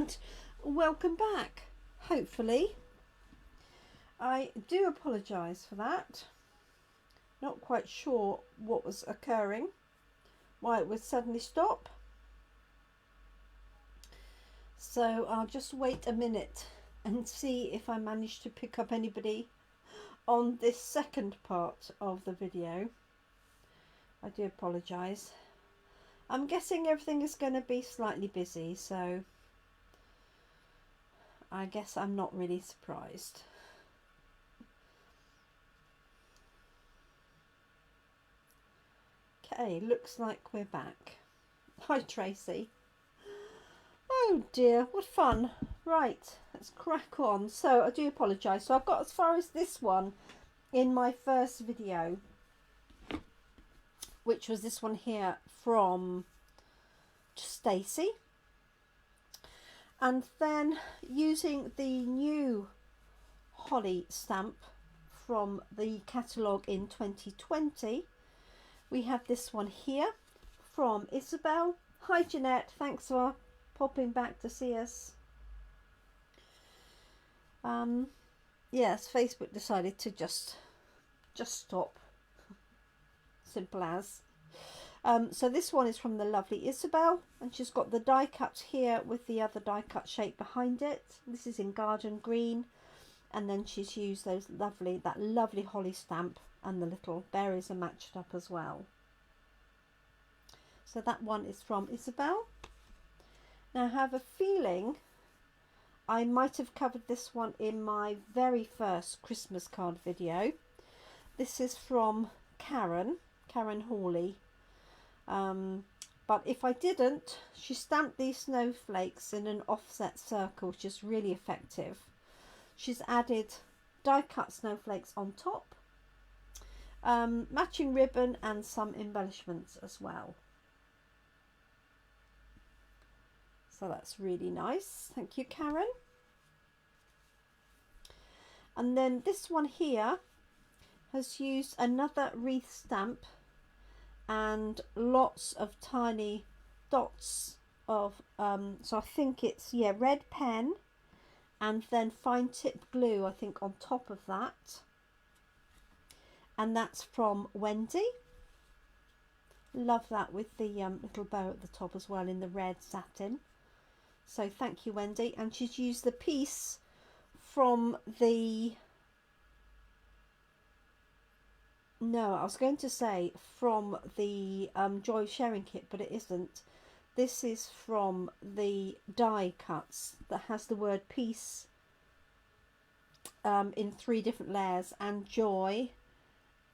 and welcome back. Hopefully, I do apologise for that. Not quite sure what was occurring, why it would suddenly stop. So I'll just wait a minute and see if I manage to pick up anybody on this second part of the video. I do apologise. I'm guessing everything is going to be slightly busy, so I guess I'm not really surprised. Okay, looks like we're back. Hi Tracy. Oh dear, what fun. Right, let's crack on. So I do apologise. So I've got as far as this one in my first video, which was this one here from Stacey. And then using the new holly stamp from the catalogue in 2020, we have this one here from Isabel. Hi Jeanette, thanks for popping back to see us. Yes, Facebook decided to just stop. Simple as. So this one is from the lovely Isabel, and she's got the die cut here with the other die cut shape behind it. This is in garden green, and then she's used that lovely holly stamp, and the little berries are matched up as well. So that one is from Isabel. Now I have a feeling I might have covered this one in my very first Christmas card video. This is from Karen Hawley. But if I didn't, she stamped these snowflakes in an offset circle, which is really effective. She's added die cut snowflakes on top, matching ribbon and some embellishments as well. So that's really nice. Thank you, Karen. And then this one here has used another wreath stamp and lots of tiny dots of so I think it's red pen and then fine tip glue, I think, on top of that, and that's from Wendy. Love that with the little bow at the top as well in the red satin. So thank you, Wendy. And she's used the piece from the I was going to say from the Joy of Sharing kit, but it isn't. This is from the die cuts that has the word peace in 3 different layers, and joy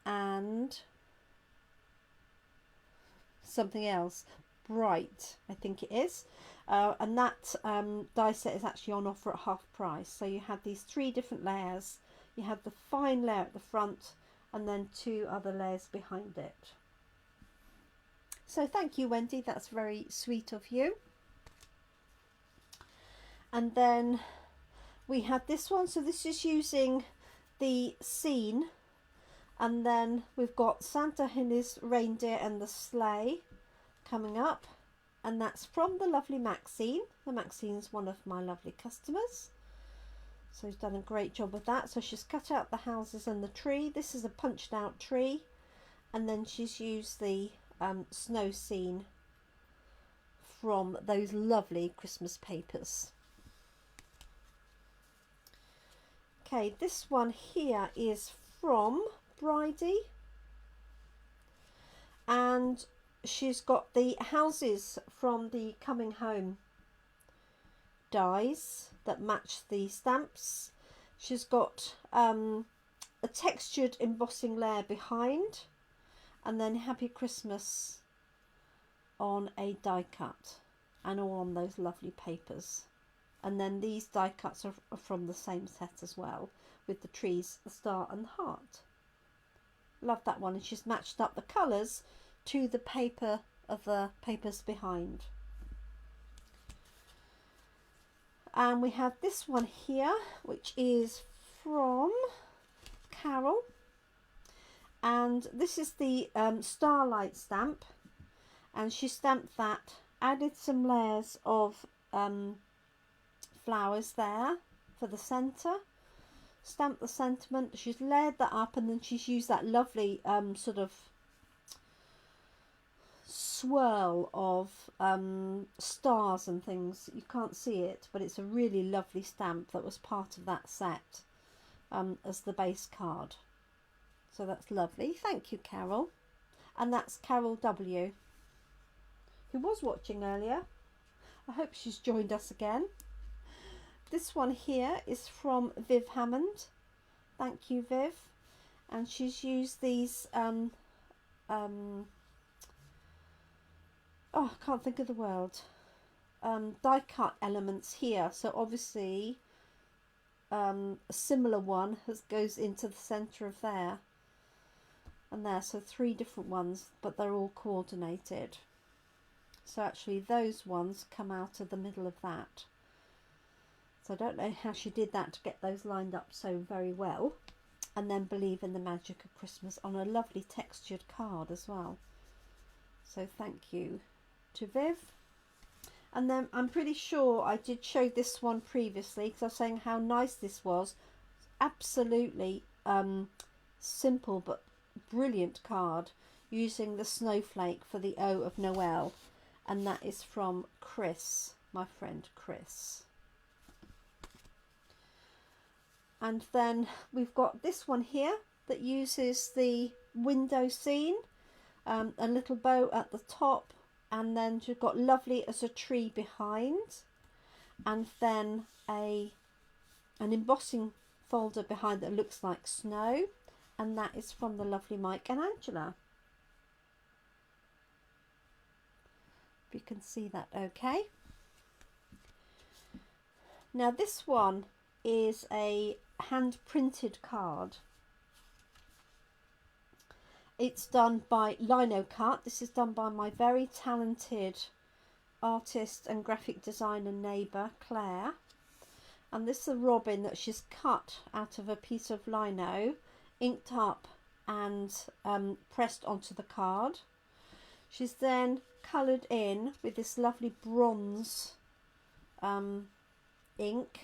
and something else, bright, I think it is. And that die set is actually on offer at half price. So you have these 3 different layers. You have the fine layer at the front, and then 2 other layers behind it. So thank you, Wendy, that's very sweet of you. And then we have this one. So this is using the scene, and then we've got Santa and his reindeer and the sleigh coming up, and that's from the lovely Maxine. The Maxine's one of my lovely customers. So she's done a great job with that. So she's cut out the houses and the tree. This is a punched out tree. And then she's used the snow scene from those lovely Christmas papers. Okay, this one here is from Bridie. And she's got the houses from the Coming Home dies that match the stamps. She's got a textured embossing layer behind, and then Happy Christmas on a die cut, and all on those lovely papers. And then these die cuts are from the same set as well, with the trees, the star and the heart. Love that one. And she's matched up the colours to the paper of the papers behind. And we have this one here, which is from Carol, and this is the Starlight stamp, and she stamped that, added some layers of flowers there for the centre. Stamp the sentiment. She's layered that up, and then she's used that lovely sort of swirl of stars and things. You can't see it, but it's a really lovely stamp that was part of that set as the base card. So that's lovely. Thank you, Carol. And that's Carol W, who was watching earlier. I hope she's joined us again. This one here is from Viv Hammond. Thank you, Viv. And she's used these oh, I can't think of the word, die cut elements here. So obviously a similar one goes into the centre of there and there, so 3 different ones, but they're all coordinated. So actually those ones come out of the middle of that. So I don't know how she did that to get those lined up so very well. And then Believe in the Magic of Christmas on a lovely textured card as well. So thank you to Viv. And then I'm pretty sure I did show this one previously, because I was saying how nice this was. Absolutely simple but brilliant card, using the snowflake for the O of Noel. And that is from Chris, my friend Chris. And then we've got this one here that uses the window scene, a little bow at the top, and then you've got lovely as a tree behind, and then an embossing folder behind that looks like snow, and that is from the lovely Mike and Angela. If you can see that okay. Now this one is a hand printed card. It's done by Lino Cut. This is done by my very talented artist and graphic designer neighbour Claire, and this is a robin that she's cut out of a piece of lino, inked up and pressed onto the card. She's then coloured in with this lovely bronze ink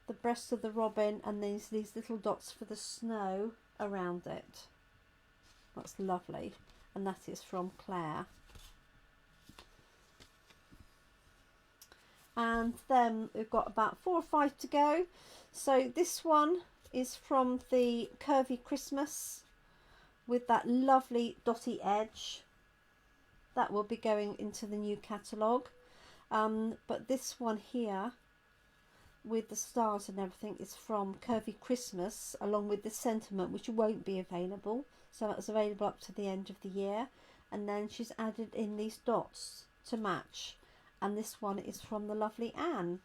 the breast of the robin, and these little dots for the snow around it. That's lovely, and that is from Claire. And then we've got about 4 or 5 to go. So this one is from the Curvy Christmas with that lovely dotty edge. That will be going into the new catalogue. But this one here with the stars and everything is from Curvy Christmas, along with the sentiment, which won't be available. So that's available up to the end of the year. And then she's added in these dots to match. And this one is from the lovely Anne.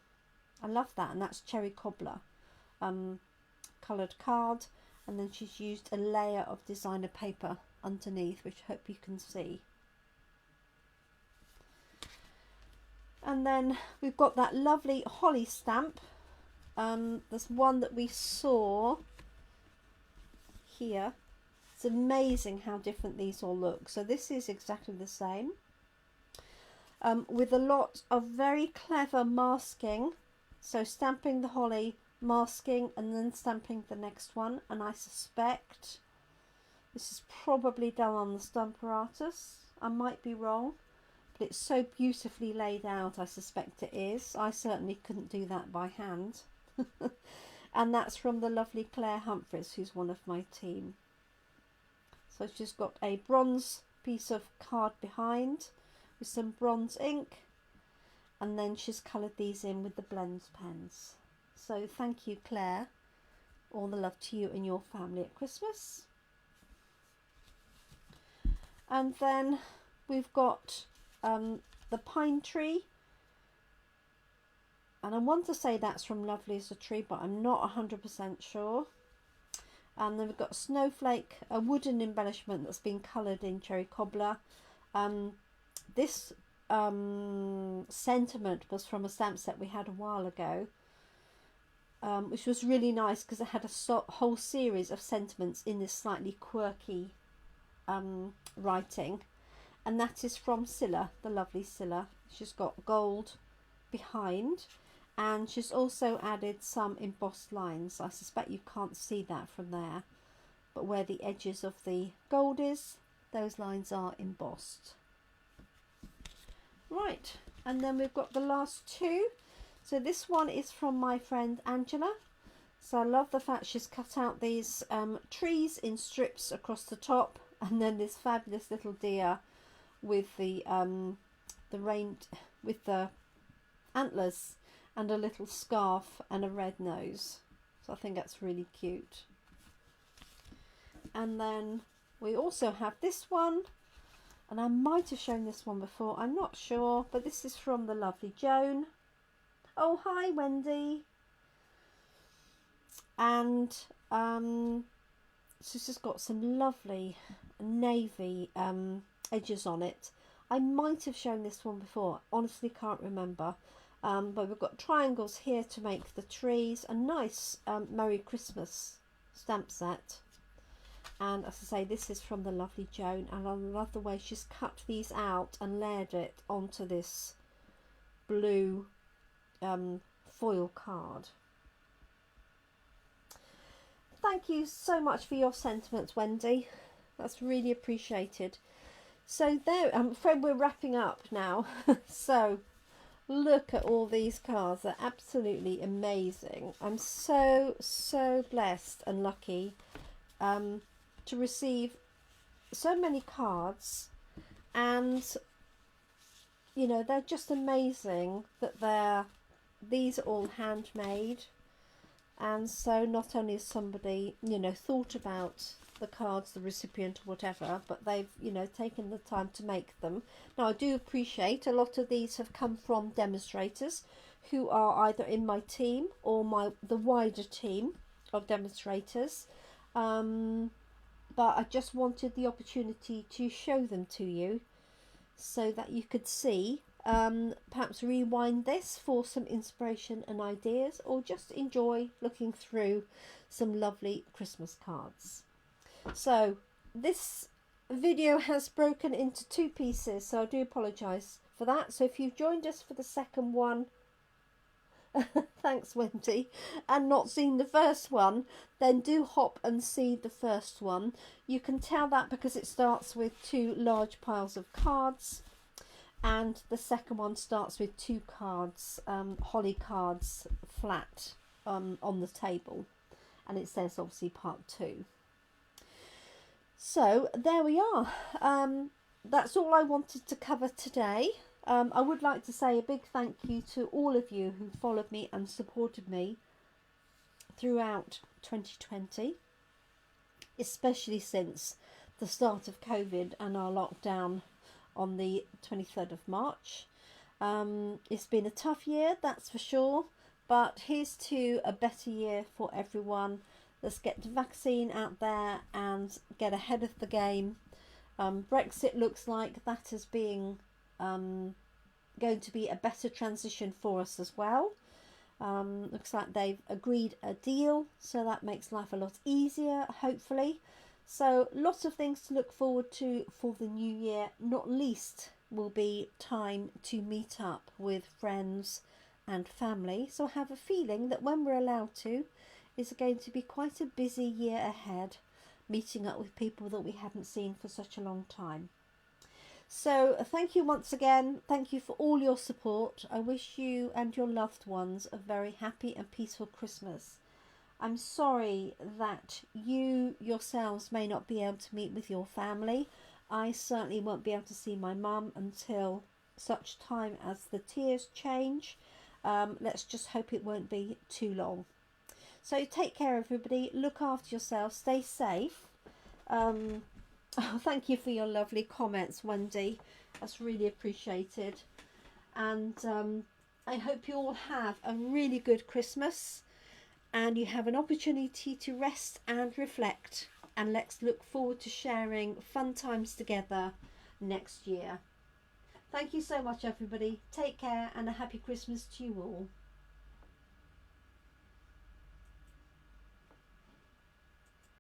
I love that. And that's Cherry Cobbler coloured card. And then she's used a layer of designer paper underneath, which I hope you can see. And then we've got that lovely holly stamp. There's one that we saw here. It's amazing how different these all look. So this is exactly the same, with a lot of very clever masking. So stamping the holly, masking, and then stamping the next one. And I suspect this is probably done on the Stamparatus. I might be wrong, but it's so beautifully laid out. I suspect it is. I certainly couldn't do that by hand. And that's from the lovely Claire Humphries, who's one of my team. So she's got a bronze piece of card behind with some bronze ink, and then she's coloured these in with the blends pens. So thank you, Claire. All the love to you and your family at Christmas. And then we've got the pine tree, and I want to say that's from Lovely as a Tree, but I'm not 100% sure. And then we've got a snowflake, a wooden embellishment that's been coloured in Cherry Cobbler. This sentiment was from a stamp set we had a while ago, which was really nice because it had a whole series of sentiments in this slightly quirky writing. And that is from Scylla, the lovely Scylla. She's got gold behind, And she's also added some embossed lines. I suspect you can't see that from there, but where the edges of the gold is, those lines are embossed. Right, and then we've got the last two. So this one is from my friend Angela. So I love the fact she's cut out these trees in strips across the top, and then this fabulous little deer with the antlers and a little scarf and a red nose. So I think that's really cute. And then we also have this one, and I might have shown this one before, I'm not sure, but this is from the lovely Joan. Oh, hi Wendy. And she's just got some lovely navy edges on it. I might have shown this one before, honestly can't remember. But we've got triangles here to make the trees, a nice Merry Christmas stamp set. And as I say, this is from the lovely Joan, and I love the way she's cut these out and layered it onto this blue foil card. Thank you so much for your sentiments, Wendy. That's really appreciated. So there, I'm afraid we're wrapping up now. So look at all these cards. They're absolutely amazing. I'm so blessed and lucky to receive so many cards, and you know, they're just amazing that these are all handmade. And so not only has somebody, you know, thought about the cards, the recipient or whatever, but they've, you know, taken the time to make them. Now I do appreciate a lot of these have come from demonstrators who are either in my team or the wider team of demonstrators. But I just wanted the opportunity to show them to you so that you could see. Perhaps rewind this for some inspiration and ideas, or just enjoy looking through some lovely Christmas cards. So this video has broken into two pieces, so I do apologise for that. So if you've joined us for the second one, thanks Wendy, and not seen the first one, then do hop and see the first one. You can tell that because it starts with two large piles of cards, and the second one starts with two cards, holly cards, flat on the table, and it says obviously part 2. So there we are. That's all I wanted to cover today. I would like to say a big thank you to all of you who followed me and supported me throughout 2020, especially since the start of COVID and our lockdown on the 23rd of March. It's been a tough year, that's for sure, but here's to a better year for everyone. Let's get the vaccine out there and get ahead of the game. Brexit looks like that is being going to be a better transition for us as well. Looks like they've agreed a deal, so that makes life a lot easier, hopefully. So lots of things to look forward to for the new year. Not least will be time to meet up with friends and family. So I have a feeling that when we're allowed to, it's going to be quite a busy year ahead, meeting up with people that we haven't seen for such a long time. So thank you once again. Thank you for all your support. I wish you and your loved ones a very happy and peaceful Christmas. I'm sorry that you yourselves may not be able to meet with your family. I certainly won't be able to see my mum until such time as the tiers change. Let's just hope it won't be too long. So take care everybody, look after yourself, stay safe. Thank you for your lovely comments, Wendy. That's really appreciated. And I hope you all have a really good Christmas, and you have an opportunity to rest and reflect, and let's look forward to sharing fun times together next year. Thank you so much everybody. Take care and a happy Christmas to you all.